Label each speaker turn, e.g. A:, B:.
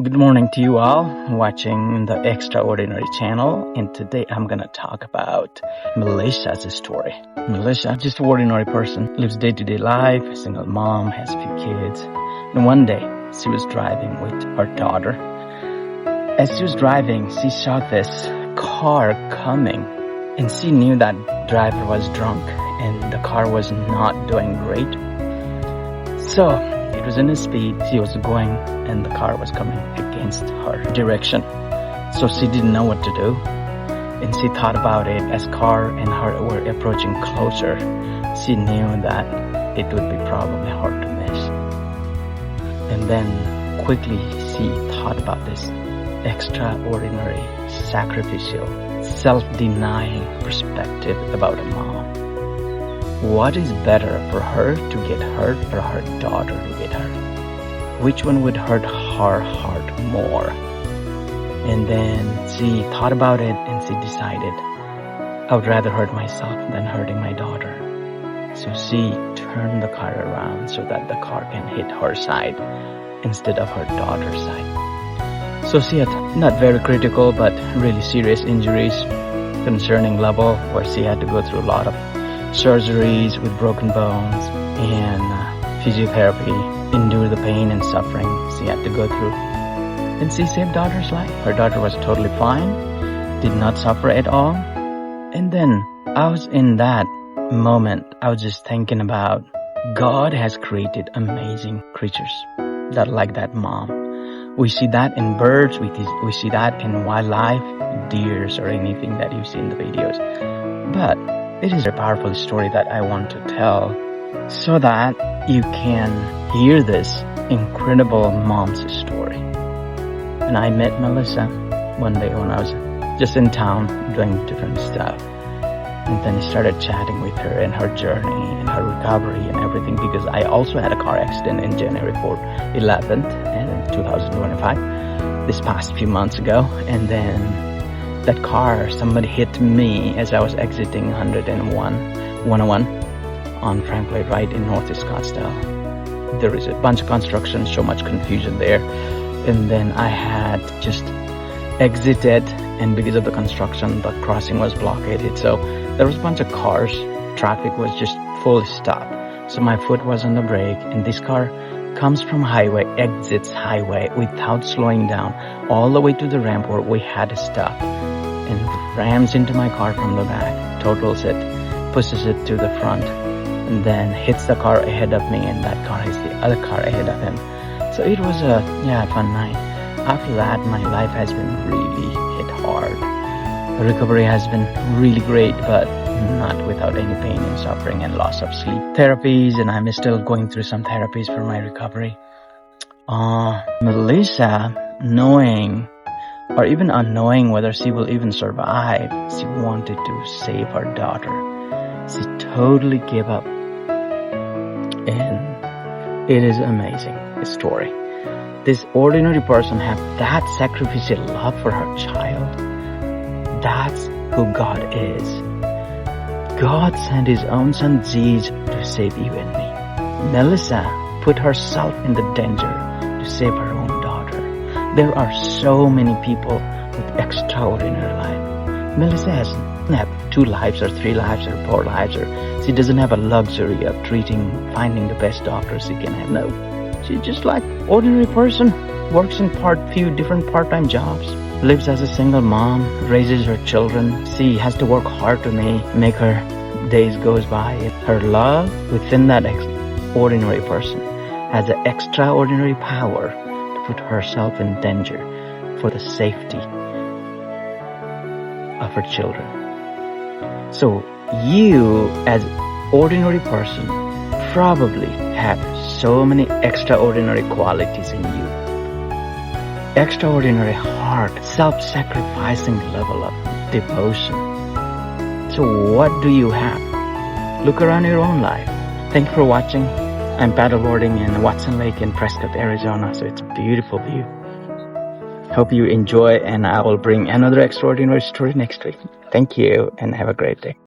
A: Good morning to you all watching the Extraordinary channel, and today I'm gonna talk about Melissa's story. Melissa, just an ordinary person, lives day-to-day life, a single mom, has a few kids, and one day she was driving with her daughter. As she was driving, she saw this car coming, and she knew that driver was drunk and the car was not doing great. So it was in a speed, she was going, and the car was coming against her direction. So she didn't know what to do, and she thought about it. As car and her were approaching closer, she knew that it would be probably hard to miss. And then quickly she thought about this extraordinary, sacrificial, self-denying perspective about a mom. What is better, for her to get hurt or her daughter to get hurt? Which one would hurt her heart more? And then she thought about it and she decided, I would rather hurt myself than hurting my daughter. So she turned the car around so that the car can hit her side instead of her daughter's side. So she had not very critical but really serious injuries, concerning level, where she had to go through a lot of surgeries with broken bones and physiotherapy, endure the pain and suffering she had to go through. And she saved daughter's life. Her daughter was totally fine, did not suffer at all. And then I was in that moment, I was just thinking about God has created amazing creatures that like that mom. We see that in birds, we see that in wildlife, deers or anything that you see in the videos. But it is a powerful story that I want to tell so that you can hear this incredible mom's story. And I met Melissa one day when I was just in town doing different stuff. And then I started chatting with her and her journey and her recovery and everything, because I also had a car accident in January 11th in 2025, this past few months ago. And then that car, somebody hit me as I was exiting 101 on Franklin right in Northeast Scottsdale. There is a bunch of construction, so much confusion there. And then I had just exited, and because of the construction, the crossing was blockaded. So there was a bunch of cars, traffic was just full stop. So my foot was on the brake, and this car comes from highway, exits highway without slowing down, all the way to the ramp where we had to stop, and rams into my car from the back, totals it, pushes it to the front, and then hits the car ahead of me, and that car hits the other car ahead of him. So it was a fun night. After that, my life has been really hit hard. The recovery has been really great, but not without any pain and suffering and loss of sleep therapies, and I'm still going through some therapies for my recovery. Melissa, knowing or even unknowing whether she will even survive, she wanted to save her daughter. She totally gave up. And it is amazing story. This ordinary person had that sacrificial love for her child. That's who God is. God sent his own son Jesus to save you and me. Melissa put herself in the danger to save her own daughter. There are so many people with extraordinary life. Melissa doesn't have 2 lives or 3 lives or 4 lives, or she doesn't have a luxury of finding the best doctor she can have. No, she's just like ordinary person, works in few different part-time jobs, lives as a single mom, raises her children. She has to work hard to make her days goes by. Her love within that ordinary person has an extraordinary power to put herself in danger for the safety of her children. So you, as ordinary person, probably have so many extraordinary qualities in you. Extraordinary heart, self-sacrificing level of devotion. So what do you have? Look around your own life. Thank you for watching. I'm paddleboarding in Watson Lake in Prescott, Arizona, so it's a beautiful view. Hope you enjoy, and I will bring another extraordinary story next week. Thank you, and have a great day.